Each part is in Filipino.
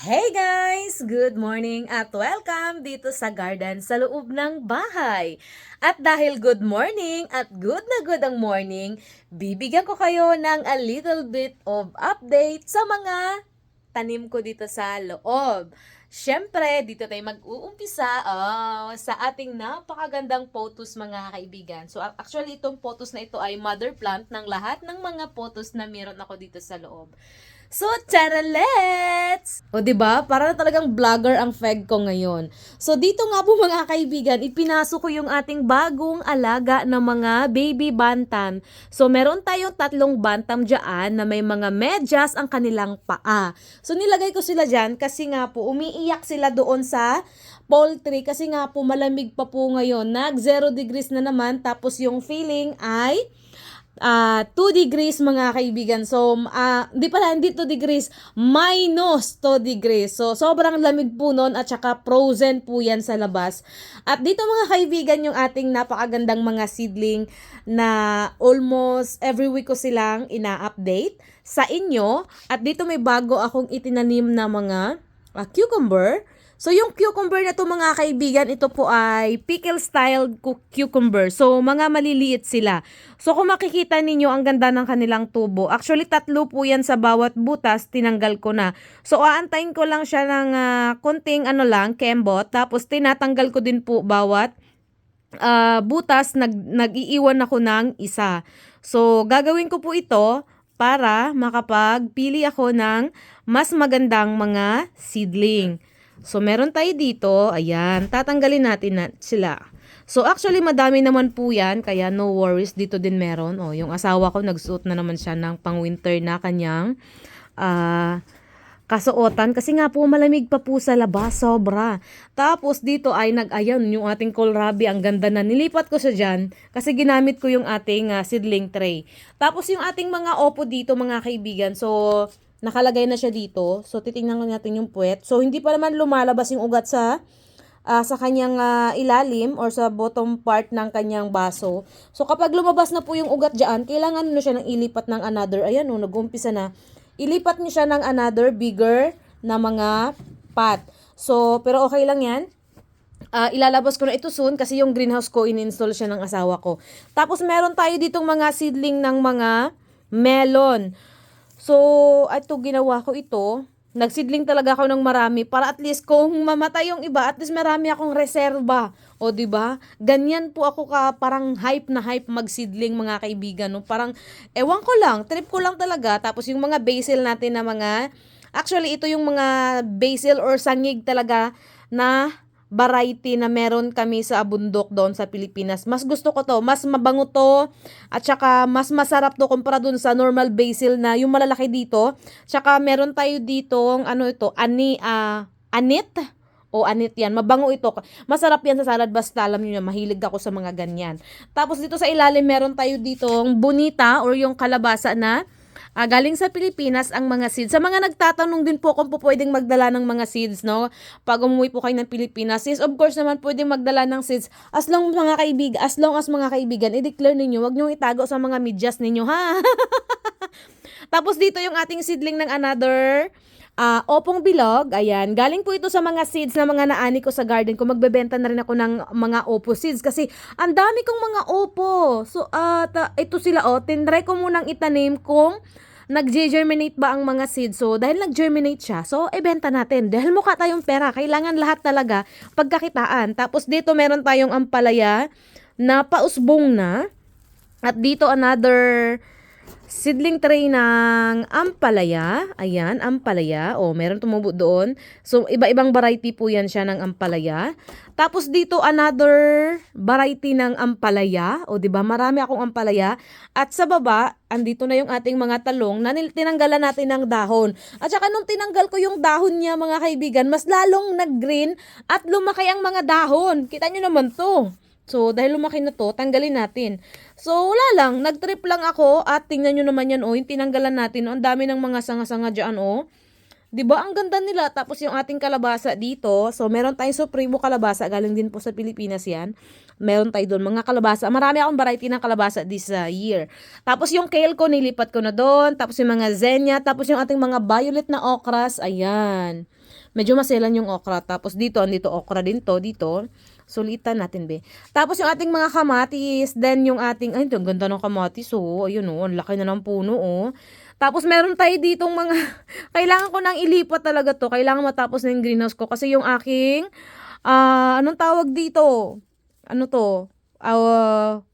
Hey guys! Good morning at welcome dito sa garden sa loob ng bahay. At dahil good morning at good na good ang morning, bibigyan ko kayo ng a little bit of update sa mga tanim ko dito sa loob. Siyempre, dito tayo mag-uumpisa sa ating napakagandang photos mga kaibigan. So actually itong photos na ito ay mother plant ng lahat ng mga photos na meron ako dito sa loob. So, charalets! O, diba? Para na talagang vlogger ang feg ko ngayon. So, dito nga po mga kaibigan, ipinasok ko yung ating bagong alaga na mga baby bantam. So, meron tayong 3 bantam dyan na may mga medyas ang kanilang paa. So, nilagay ko sila dyan kasi nga po, umiiyak sila doon sa poultry kasi nga po malamig pa po ngayon. Nag 0 degrees na naman, tapos yung feeling ay 2 degrees mga kaibigan. So, hindi 2 degrees, minus 2 degrees. So, sobrang lamig po nun at saka frozen po yan sa labas. At dito mga kaibigan yung ating napakagandang mga seedling na almost every week ko silang ina-update sa inyo. At dito may bago akong itinanim na mga cucumber. So, yung cucumber na to mga kaibigan, ito po ay pickle style cucumber. So, mga maliliit sila. So, kung makikita ninyo, ang ganda ng kanilang tubo. Actually, 3 po yan sa bawat butas, tinanggal ko na. So, aantayin ko lang siya ng konting kembot. Tapos, tinatanggal ko din po bawat butas, nag-iiwan ako ng isa. So, gagawin ko po ito para makapagpili ako ng mas magandang mga seedling. So, meron tayo dito. Ayan. Tatanggalin natin na sila. So, actually, madami naman po yan. Kaya, no worries. Dito din meron. O, yung asawa ko, nagsuot na naman siya ng pang-winter na kanyang kasuotan. Kasi nga po, malamig pa po sa labas. Sobra. Tapos, dito ay ayan, yung ating kohlrabi. Ang ganda na. Nilipat ko siya dyan. Kasi ginamit ko yung ating seedling tray. Tapos, yung ating mga opo dito, mga kaibigan. So, nakalagay na siya dito. So, titingnan natin yung puwet. So, hindi pa naman lumalabas yung ugat sa kanyang ilalim or sa bottom part ng kanyang baso. So, kapag lumabas na po yung ugat dyan, kailangan nyo siya ng ilipat ng another. Ayan, nag-umpisa na. Ilipat nyo siya ng another bigger na mga pot. So, pero okay lang yan. Ilalabas ko na ito soon kasi yung greenhouse ko, in-install siya ng asawa ko. Tapos, meron tayo ditong mga seedling ng mga melon. So, ito ginawa ko ito. Nagsidling talaga ako ng marami para at least kung mamatay yung iba, at least marami akong reserba. O, di ba? Ganyan po ako parang hype na hype magsidling mga kaibigan. No? Parang, ewan ko lang, trip ko lang talaga. Tapos yung mga basil natin na actually ito yung mga basil or sangig talaga na variety na meron kami sa bundok doon sa Pilipinas. Mas gusto ko to, mas mabango to at saka mas masarap to kumpara doon sa normal basil na yung malalaki dito. Tsaka meron tayo dito anit o anit yan. Mabango ito. Masarap yan sa salad basta alam niyo na mahilig ako sa mga ganyan. Tapos dito sa ilalim meron tayo ditong bonita or yung kalabasa na galing sa Pilipinas ang mga seeds. Sa mga nagtatanong din po kung po pwedeng magdala ng mga seeds, no? Pag umuwi po kayo ng Pilipinas, yes, of course naman pwedeng magdala ng seeds. As long as mga kaibigan, i-declare ninyo, wag niyo itago sa mga medyas ninyo, ha? Tapos dito yung ating seedling ng another opong bilog, ayan. Galing po ito sa mga seeds na mga naani ko sa garden ko. Magbebenta na rin ako ng mga opo seeds kasi ang dami kong mga opo. So, ito sila, tinry ko munang itanim kung nag-germinate ba ang mga seeds. So, dahil nag-germinate siya, so, ibenta natin. Dahil mukha tayong pera, kailangan lahat talaga pagkakitaan. Tapos, dito meron tayong ampalaya na pausbong na. At dito, another seedling tray ng ampalaya. Ayan, ampalaya. Meron tumubo doon. So, iba-ibang variety po yan siya ng ampalaya. Tapos dito, another variety ng ampalaya. Diba? Marami akong ampalaya. At sa baba, andito na yung ating mga talong na tinanggalan natin ng dahon. At saka nung tinanggal ko yung dahon niya, mga kaibigan, mas lalong nag-green at lumaki ang mga dahon. Kita nyo naman to. So, dahil lumaki na to, tanggalin natin. So, wala lang. Nag-trip lang ako at tingnan nyo naman yan, yung tinanggalan natin. Ang dami ng mga sanga-sanga dyan, 'Di ba ang ganda nila, tapos yung ating kalabasa dito, so meron tayong Supremo kalabasa, galing din po sa Pilipinas 'yan. Meron tayo doon mga kalabasa. Marami akong variety ng kalabasa this year. Tapos yung kale ko nilipat ko na doon, tapos yung mga zenya, tapos yung ating mga violet na okras, ayan. Medyo maselan yung okra. Tapos dito, andito okra din to, dito. Sulitan natin, be. Tapos yung ating mga kamatis, then yung ating, ay, ang ganda ng kamatis, oh. Ayun, oh, ang laki na ng puno, oh. Tapos meron tayo ditong mga, kailangan ko nang ilipat talaga to. Kailangan matapos na yung greenhouse ko. Kasi yung aking, anong tawag dito? Ano to?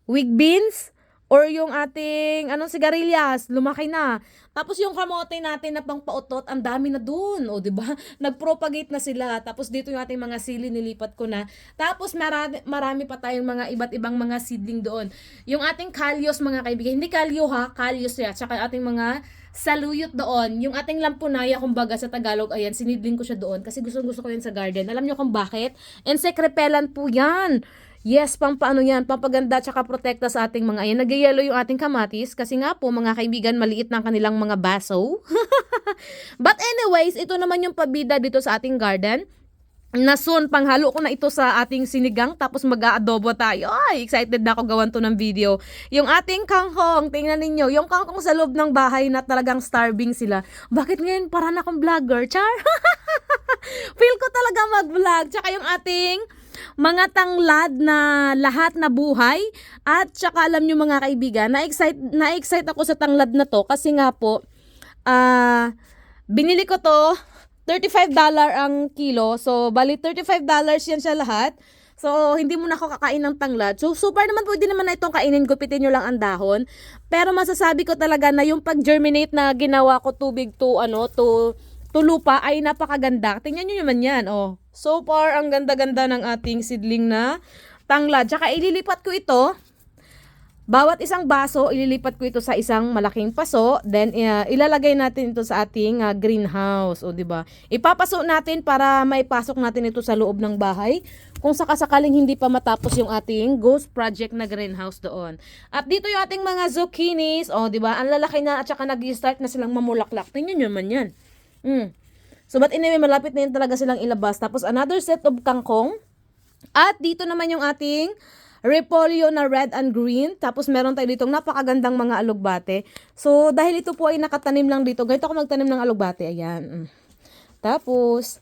Wig beans? Or yung ating, anong sigarilyas, lumaki na. Tapos yung kamote natin na pangpautot, ang dami na dun. O, di ba? Nag-propagate na sila. Tapos dito yung ating mga sili, nilipat ko na. Tapos marami pa tayong mga iba't ibang mga seedling doon. Yung ating kalyos, mga kaibigan. Hindi kalyo ha, kalyos ya. Tsaka ating mga saluyot doon. Yung ating lampunaya, kumbaga sa Tagalog, ayan, sinidling ko siya doon. Kasi gusto ko yun sa garden. Alam nyo kung bakit? Insect repellent po yan. Yes, pampaano yan, pampaganda tsaka protekta sa ating mga ayan. Nagyayelo yung ating kamatis kasi nga po mga kaibigan, maliit ng kanilang mga baso. But anyways, ito naman yung pabida dito sa ating garden. Na soon, panghalo ko na ito sa ating sinigang tapos mag-aadobo tayo. Ay, excited na ako gawan to ng video. Yung ating kangkong, tingnan ninyo, yung kangkong sa loob ng bahay na talagang starving sila. Bakit ngayon parang akong vlogger, char? Feel ko talaga mag-vlog. Tsaka yung ating mga tanglad na lahat na buhay. At tsaka alam nyo mga kaibigan, na-excite ako sa tanglad na to kasi nga po, binili ko to, $35 ang kilo. So, bali $35 yan siya lahat. So, hindi mo na ako kakain ng tanglad. So, super naman, pwede naman na itong kainin. Gupitin nyo lang ang dahon. Pero masasabi ko talaga na yung pag-germinate na ginawa ko tubig to lupa ay napakaganda. Tingnan nyo naman yan. Oh. So far, ang ganda-ganda ng ating seedling na tanglad. Tsaka ililipat ko ito. Bawat isang baso, ililipat ko ito sa isang malaking paso. Then, ilalagay natin ito sa ating greenhouse. O, diba? Ipapaso natin para maipasok natin ito sa loob ng bahay. Kung sakasakaling hindi pa matapos yung ating ghost project na greenhouse doon. At dito yung ating mga zucchinis. O, diba? Ang lalaki na at saka nag-start na silang mamulaklak. Tingnan nyo naman yan. So, but anyway, malapit na yun talaga silang ilabas. Tapos, another set of kangkong. At dito naman yung ating repolyo na red and green. Tapos meron tayo ditong napakagandang mga alugbate. So, dahil ito po ay nakatanim lang dito, ganito ako magtanim ng alugbate. Ayan. Tapos,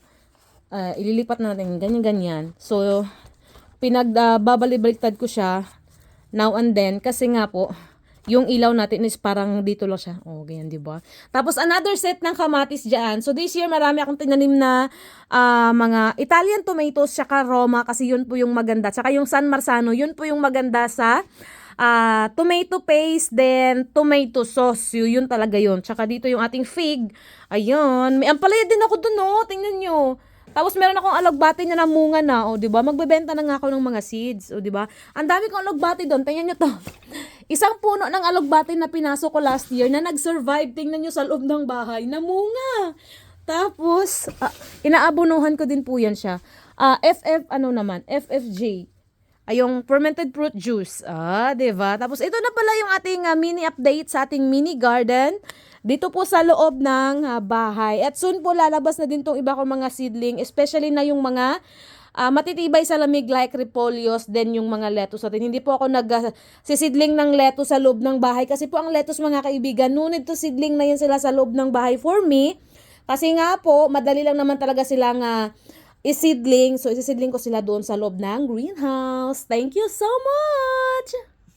ililipat natin ganyan-ganyan. So, babaliktad ko siya now and then. Kasi nga po, yung ilaw natin is parang dito lang siya. Oh, ganyan, di ba? Tapos, another set ng kamatis dyan. So, this year, marami akong tinanim na mga Italian tomatoes, tsaka Roma, kasi yun po yung maganda. Tsaka yung San Marzano, yun po yung maganda sa tomato paste, then tomato sauce. Yun talaga yun. Tsaka dito yung ating fig. Ayun. May ampalaya din ako dun, oh. Tingnan nyo. Tapos meron akong alugbate na namunga na, o, 'di ba? Magbebenta na nga ako ng mga seeds, o, 'di ba? Ang dami kong alugbate doon. Tingnan niyo 'to. Isang puno ng alugbate na pinasok ko last year na nag-survive, tingnan niyo sa loob ng bahay, namunga. Tapos inaabonuhan ko din po 'yan siya. FFJ. Ay, yung fermented fruit juice. 'Di ba? Tapos ito na pala yung ating mini update sa ating mini garden dito po sa loob ng bahay. At soon po lalabas na din tong iba kong mga seedling, especially na yung mga matitibay sa lamig like repollos, then yung mga lettuce natin. Hindi po ako nag-sisidling ng lettuce sa loob ng bahay kasi po ang lettuce, mga kaibigan, nunid to seedling na yan sila sa loob ng bahay for me. Kasi nga po, madali lang naman talaga silang isidling. So, isisidling ko sila doon sa loob ng greenhouse. Thank you so much!